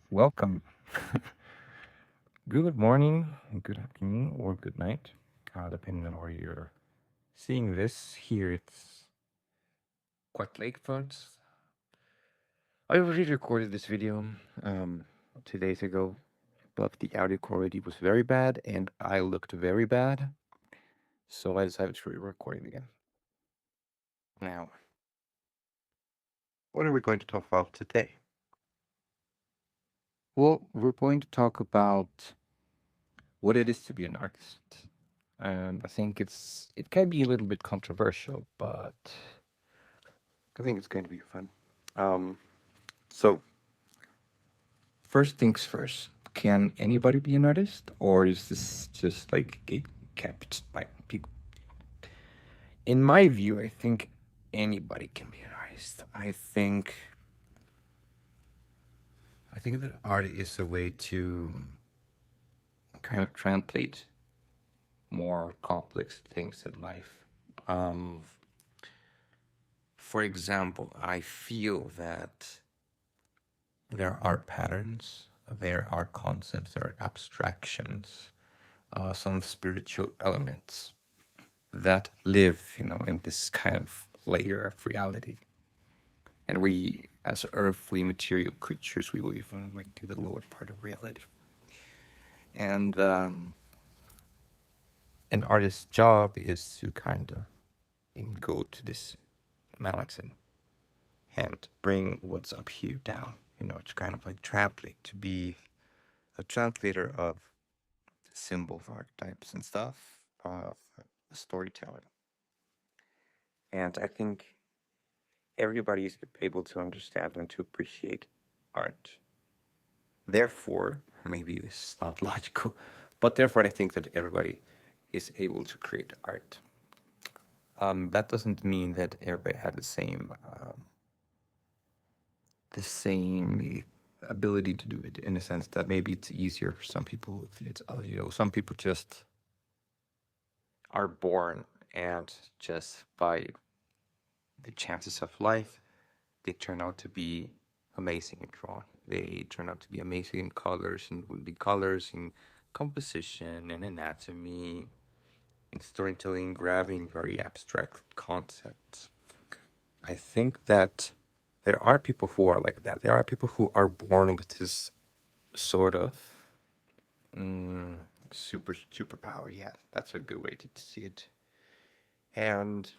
Welcome. Good morning, good afternoon, or good night, depending on where you're seeing this. Here it's quite late for us. I already recorded this video 2 days ago, but the audio quality was very bad and I looked very bad, so I decided to re-record it again. Now, what are we going to talk about today? Well, we're going to talk about what it is to be an artist. And I think it can be a little bit controversial, but I think it's going to be fun. Um, so first things first, can anybody be an artist, or is this just like kept by people? In my view, I think anybody can be an artist. I think that art is a way to kind of translate more complex things in life. Um, for example, I feel that there are patterns, there are concepts, there are abstractions, some spiritual elements that live, in this kind of layer of reality. And we, as earthly material creatures, we live in like to the lower part of reality. And an artist's job is to kind of go to this mountain and bring what's up here down. It's kind of like traveling to be a translator of symbols, archetypes, and stuff, storytelling. And I think everybody is able to understand and to appreciate art. Therefore, maybe this is not logical, but therefore I think that everybody is able to create art. That doesn't mean that everybody had the same ability to do it, in the sense that maybe it's easier for some people. It's some people just are born, and just by the chances of life, they turn out to be amazing in drawing. They turn out to be amazing in colors, and with the colors in composition and anatomy, in storytelling, grabbing very abstract concepts. I think that there are people who are like that. There are people who are born with this sort of mm, superpower. Yeah, that's a good way to see it. And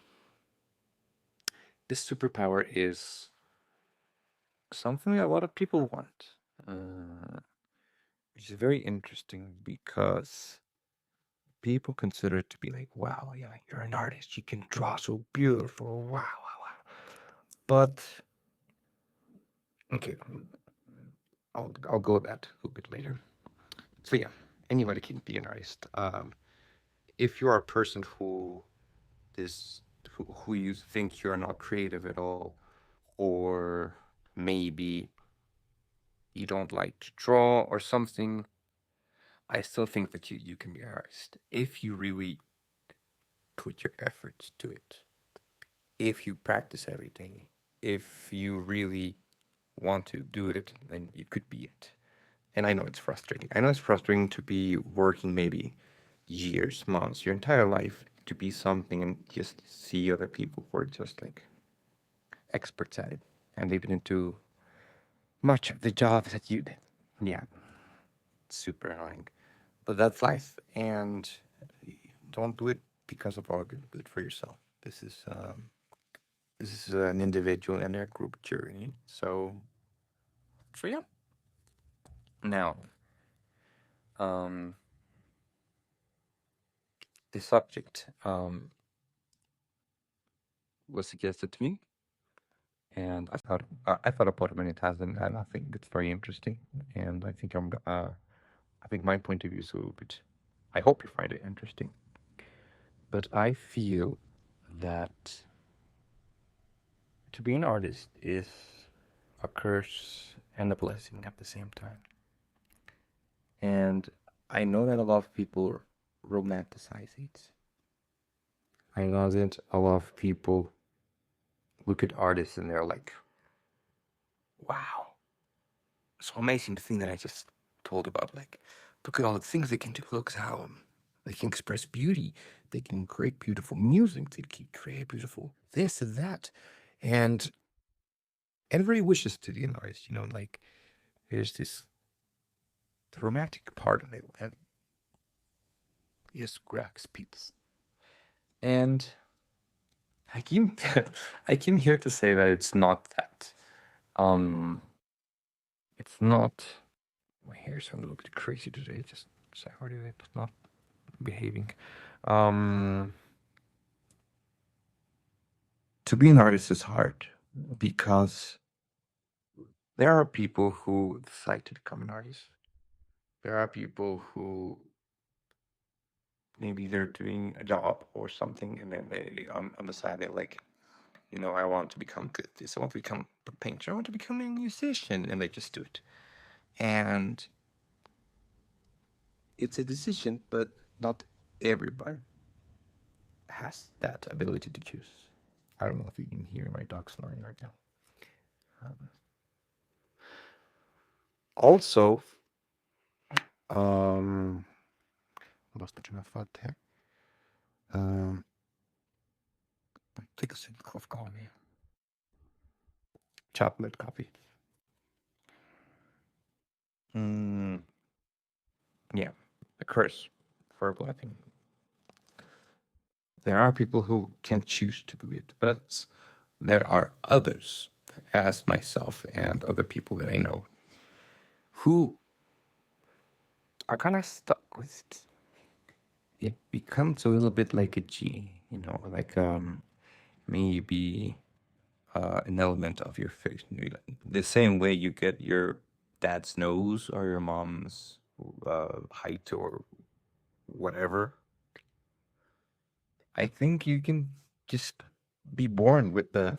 this superpower is something that a lot of people want, which is very interesting because people consider it to be like, wow, yeah, you're an artist. You can draw so beautiful. Wow, wow, wow. But okay, I'll go that a little bit later. So yeah, anybody can be an artist. If you are a person who you think you're not creative at all, or maybe you don't like to draw or something, I still think that you can be an artist if you really put your efforts to it, if you practice every day, if you really want to do it, then you could be it. And I know it's frustrating. I know it's frustrating to be working maybe years, months, your entire life to be something, and just see other people who are just like experts at it, and they didn't do much of the job that you did. Yeah, it's super annoying. But that's life, and don't do it because of all good. Do it for yourself. This is an individual and a group journey. So yeah. Now, um, the subject was suggested to me, and I thought about it many times, and I think it's very interesting. And I think my point of view is a little bit. I hope you find it interesting. But I feel that to be an artist is a curse and a blessing at the same time. And I know that a lot of people romanticize it. I know that a lot of people look at artists and they're like, wow, so amazing the thing that I just told about. Like, look at all the things they can do. Look how they can express beauty. They can create beautiful music. They can create beautiful this and that. And everybody wishes to be an artist, like there's this the romantic part of it that just grabs people. And I came I came here to say that it's not that. It's not. My hair's a little bit crazy today. Just sorry, it's not behaving. Um, to be an artist is hard because there are people who decide to become an artist. There are people who maybe they're doing a job or something, and then they on the side they're like, I want to become good at this. I want to become a painter. I want to become a musician, and they just do it. And it's a decision, but not everybody has that ability to choose. I don't know if you can hear my dog snoring right now. Also, I lost the train of thought there. Take a sip of coffee. Chocolate coffee. Yeah, a curse for a blessing. There are people who can choose to do it, but there are others, as myself and other people that I know, who are kind of stuck with it. It becomes a little bit like a G, like maybe an element of your face. The same way you get your dad's nose or your mom's height or whatever. I think you can just be born with the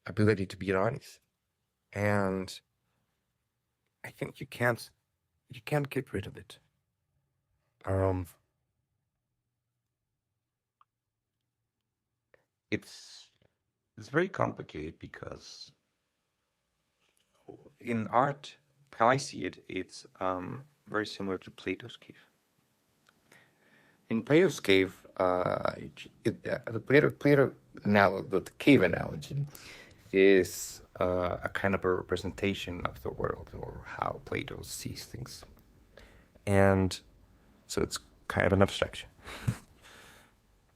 ability to be an artist, and I think you can't get rid of it. Um, it's very complicated because in art, how I see it, it's very similar to Plato's cave. In Plato's cave, the the cave analogy is a kind of a representation of the world or how Plato sees things, and so it's kind of an abstraction.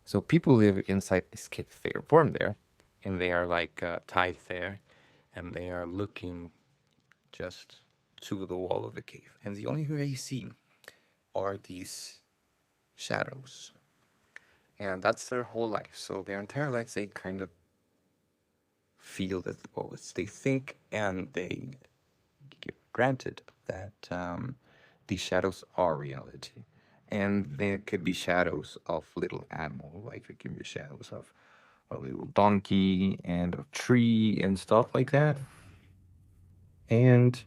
So people live inside this cave. They are born there, and they are like tied there, and they are looking just to the wall of the cave, and the only thing they see are these shadows, and that's their whole life. So their entire life, they kind of feel that, well, they think and they give granted that these shadows are reality. And there could be shadows of little animal, like there could be shadows of a little donkey and a tree and stuff like that. And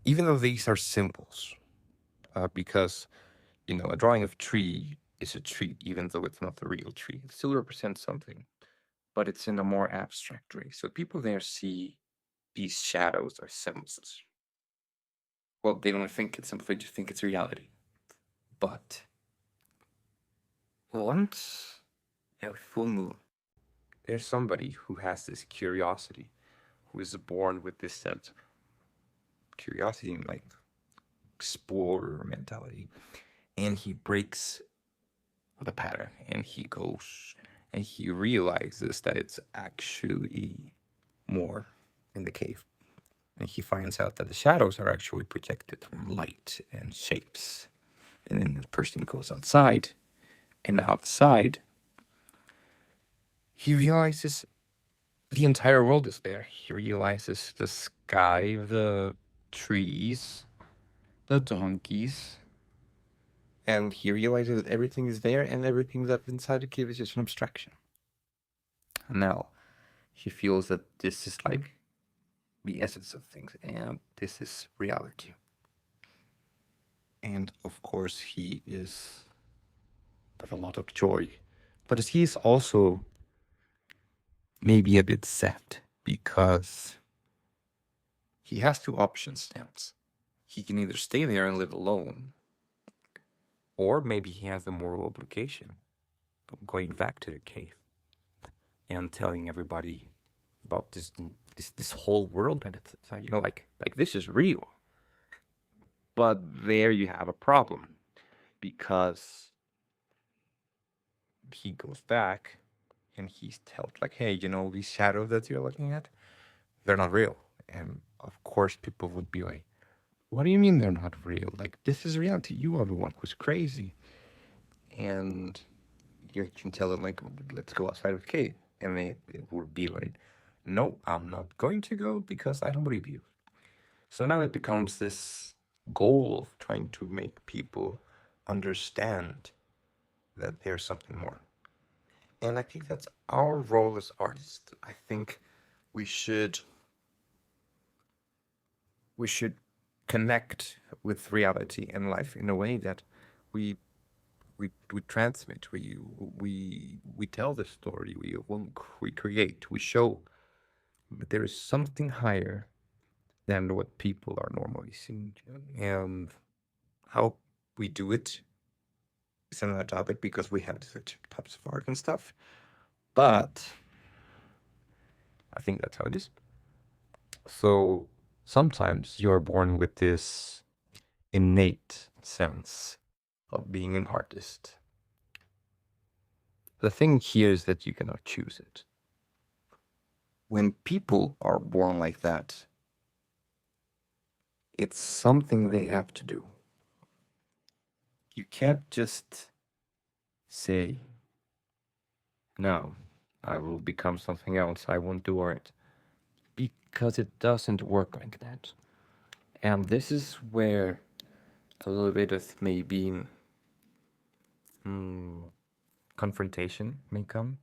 even though these are symbols, because a drawing of tree is a tree, even though it's not the real tree, it still represents something, but it's in a more abstract way. So people there see these shadows or symbols. Well, they don't think it's simple; they just think it's reality. But once a full moon, there's somebody who has this curiosity, who is born with this sense of curiosity and like explorer mentality, and he breaks the pattern and he goes and he realizes that it's actually more in the cave. And he finds out that the shadows are actually projected from light and shapes. And then the person goes outside, and outside, he realizes the entire world is there. He realizes the sky, the trees, the donkeys, and he realizes that everything is there and everything that's inside the cave is just an abstraction. And now he feels that this is like the essence of things and this is reality. And of course, he is with a lot of joy, but he is also maybe a bit sad because he has two options now. He can either stay there and live alone, or maybe he has a moral obligation of going back to the cave and telling everybody about this whole world, and it's like this is real. But there you have a problem, because he goes back and he's told like, hey, these shadows that you're looking at, they're not real. And of course people would be like, what do you mean they're not real? Like, this is reality. You are the one who's crazy. And you can tell them like, let's go outside of the cave. And it would be like, no, I'm not going to go because I don't believe you. So now it becomes this goal of trying to make people understand that there's something more. And I think that's our role as artists. I think we should connect with reality and life in a way that we transmit. We tell the story. We create. We show. But there is something higher than what people are normally seeing, and how we do it is another topic, because we have different types of art and stuff. But I think that's how it is. So sometimes you're born with this innate sense of being an artist. The thing here is that you cannot choose it. When people are born like that, it's something they have to do. You can't just say, no, I will become something else. I won't do art. Because it doesn't work like that. And this is where a little bit of maybe confrontation may come.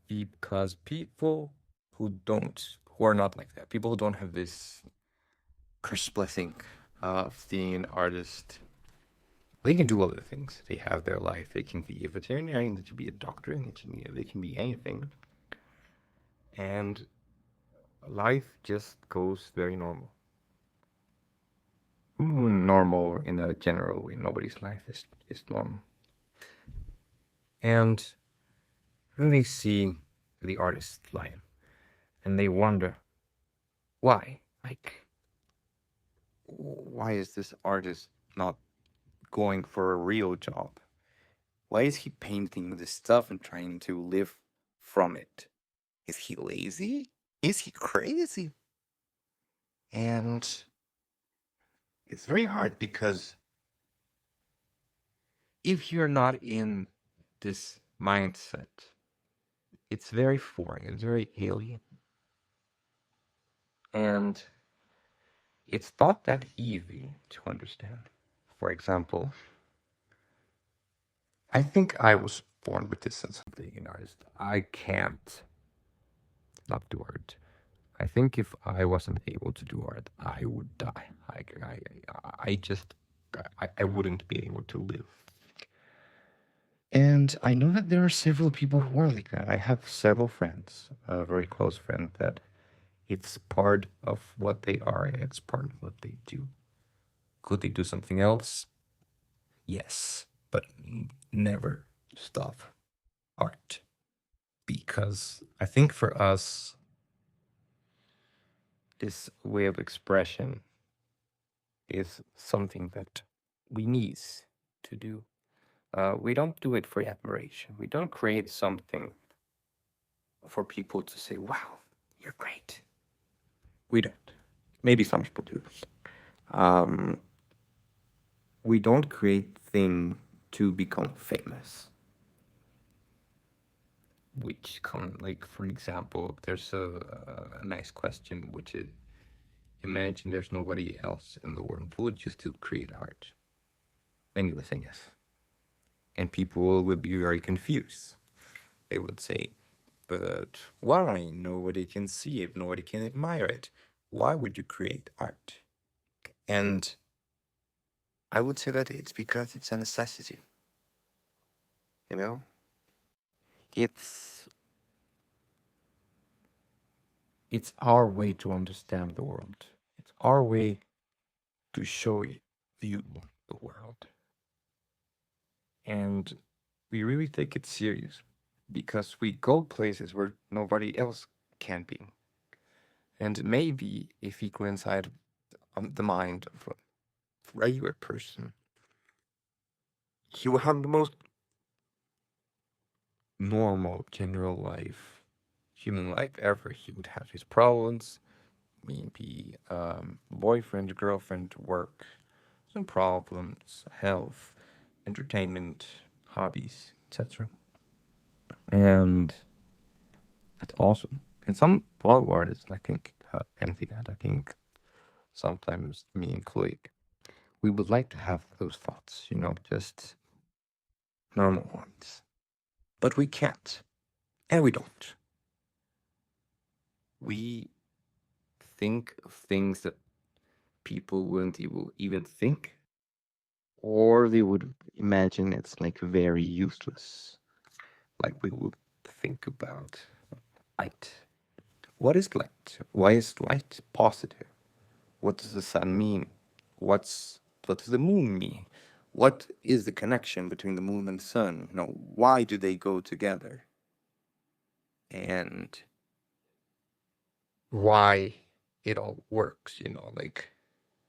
Because people who are not like that, people who don't have this cursed blessing of being an artist, they can do other things. They have their life. They can be a veterinarian, they can be a doctor, they can be anything. And life just goes very normal. Normal in a general way. Nobody's life is normal. And then they see the artist life and they wonder, why? Like, why is this artist not going for a real job? Why is he painting this stuff and trying to live from it? Is he lazy? Is he crazy? And it's very hard, because if you're not in this mindset, it's very foreign, it's very alien. And it's not that easy to understand. For example, I think I was born with this sense of being an artist. I can't not do art. I think if I wasn't able to do art, I would die. I wouldn't be able to live. And I know that there are several people who are like that. I have several friends, a very close friend, that it's part of what they are, it's part of what they do. Could they do something else? Yes, but never stop art. Because I think for us, this way of expression is something that we need to do. We don't do it for admiration. We don't create something for people to say, wow, you're great. We don't. Maybe some people do. We don't create things to become famous. Which like, for example, there's a nice question, which is, imagine there's nobody else in the world. Would you still create art? And you would say yes. And people would be very confused. They would say, but why? Nobody can see it. Nobody can admire it. Why would you create art? And I would say that it's because it's a necessity. You know? It's our way to understand the world. our way to show you the world. And we really take it serious because we go places where nobody else can be. And maybe if we go inside the mind of a regular person, he will have the most normal, general life, human life ever. He would have his problems, maybe boyfriend, girlfriend, work, some problems, health, entertainment, hobbies, etc. And that's awesome. And some Bollywood artists, I think, envy that. I think sometimes me included, we would like to have those thoughts, just normal ones. But we can't. And we don't. We think of things that people wouldn't even think, or they would imagine it's like very useless. Like we would think about light. What is light? Why is light positive? What does the sun mean? What does the moon mean? What is the connection between the moon and the sun? Why do they go together? And why it all works, like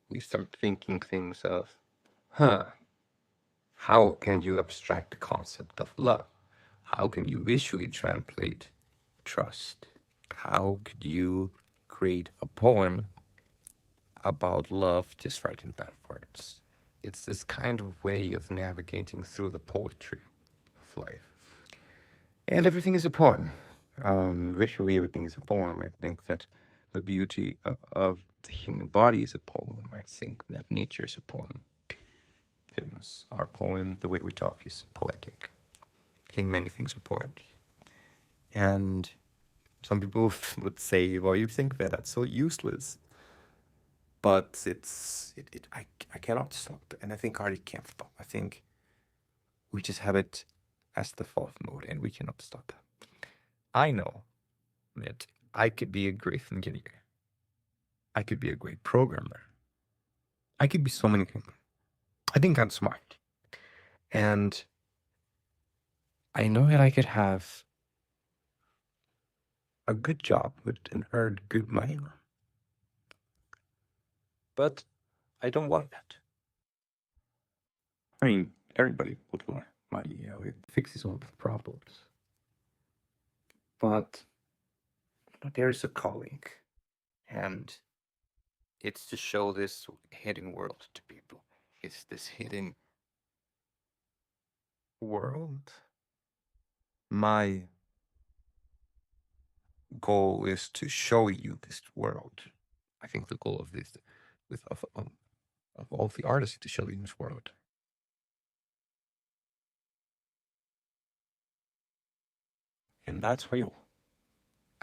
we start thinking things of, how can you abstract the concept of love? How can you visually translate trust? How could you create a poem about love just writing down words? It's this kind of way of navigating through the poetry of life. And everything is a poem. Visually, everything is a poem. I think that the beauty of the human body is a poem. I think that nature is a poem. Films are poem. The way we talk is poetic. I think many things are poetry. And some people would say, well, you think that that's so useless. But I cannot stop. And I think Hardy can't stop. I think we just have it as the default mode and we cannot stop. I know that I could be a great engineer. I could be a great programmer. I could be so many things. I think I'm smart. And I know that I could have a good job and earn good money. But I don't want that. I mean, everybody would want money, it fixes all the problems. But there's a calling, and it's to show this hidden world to people. It's this hidden world. My goal is to show you this world. I think the goal of this, of all the artists, is to show you this world. And that's real.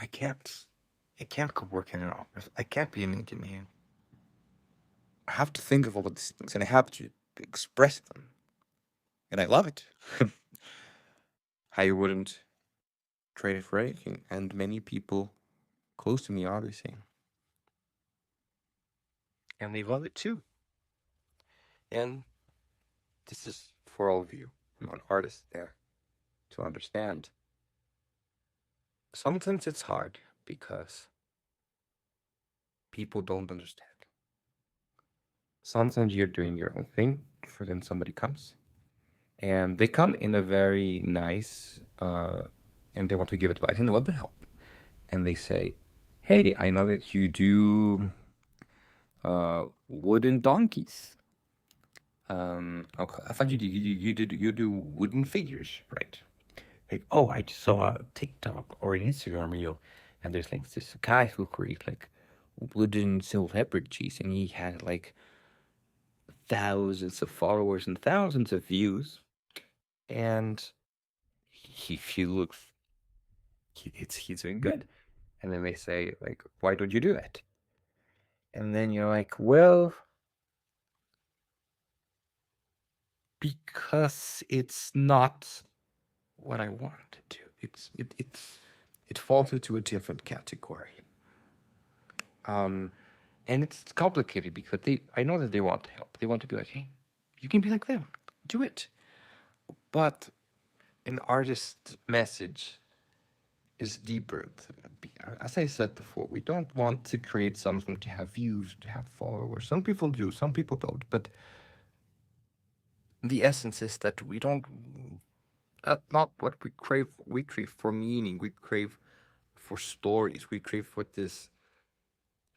I can't go work in an office. I can't be an engineer. I have to think of all of these things and I have to express them. And I love it. I wouldn't trade it for anything. And many people close to me are the same. And they love it too. And this is for all of you, not artists there, to understand. Sometimes it's hard because people don't understand. Sometimes you're doing your own thing, for then somebody comes. And they come in a very nice, and they want to give advice and they want to help. And they say, hey, I know that you do wooden donkeys. Okay, I thought you do wooden figures, right? Like, oh, I just saw a TikTok or an Instagram reel, and there's like this guy who creates like wooden celebrities, and he had like thousands of followers and thousands of views, and he looks, he's doing good. And then they say like, why don't you do it? And then you're like, well, because it's not what I want to do. It falls into a different category. And it's complicated because I know that they want to help. They want to be like, hey, you can be like them. Do it. But an artist's message is deeper. As I said before, we don't want to create something to have views, to have followers. Some people do, some people don't. But the essence is that we don't, not what we crave. We crave for meaning. We crave for stories. We crave for this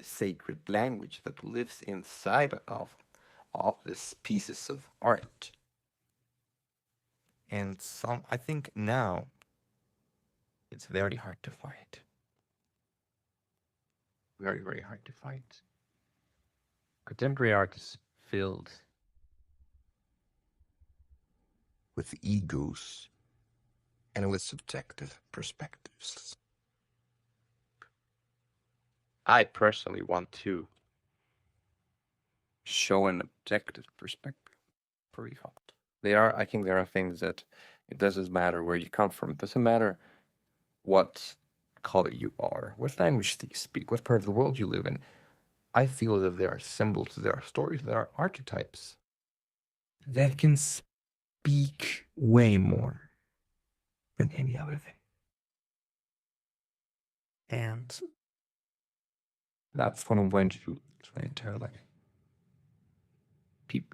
sacred language that lives inside of these pieces of art. And I think now it's very hard to find. Very, very hard to find. Contemporary art is filled with egos and with subjective perspectives. I personally want to show an objective perspective for Revolt. I think there are things that it doesn't matter where you come from. It doesn't matter what color you are, what language do you speak, what part of the world you live in. I feel that there are symbols, there are stories, there are archetypes that can speak way more than any other thing. And that's what I'm going to do my entire life.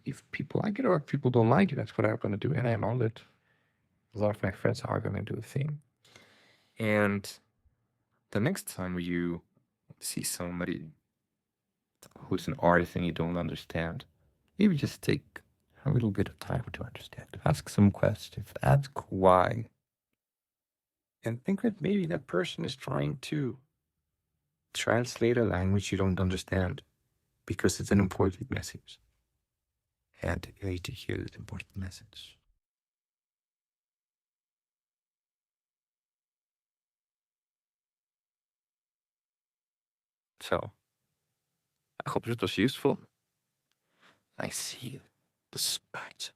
If people like it or if people don't like it, that's what I'm going to do. And I know that a lot of my friends are going to do the same. And the next time you see somebody who's an artist and you don't understand, maybe just take a little bit of time to understand. Ask some questions. Ask why. And think that maybe that person is trying to translate a language you don't understand because it's an important message. And you need to hear this important message. So, I hope it was useful. I see you. Despite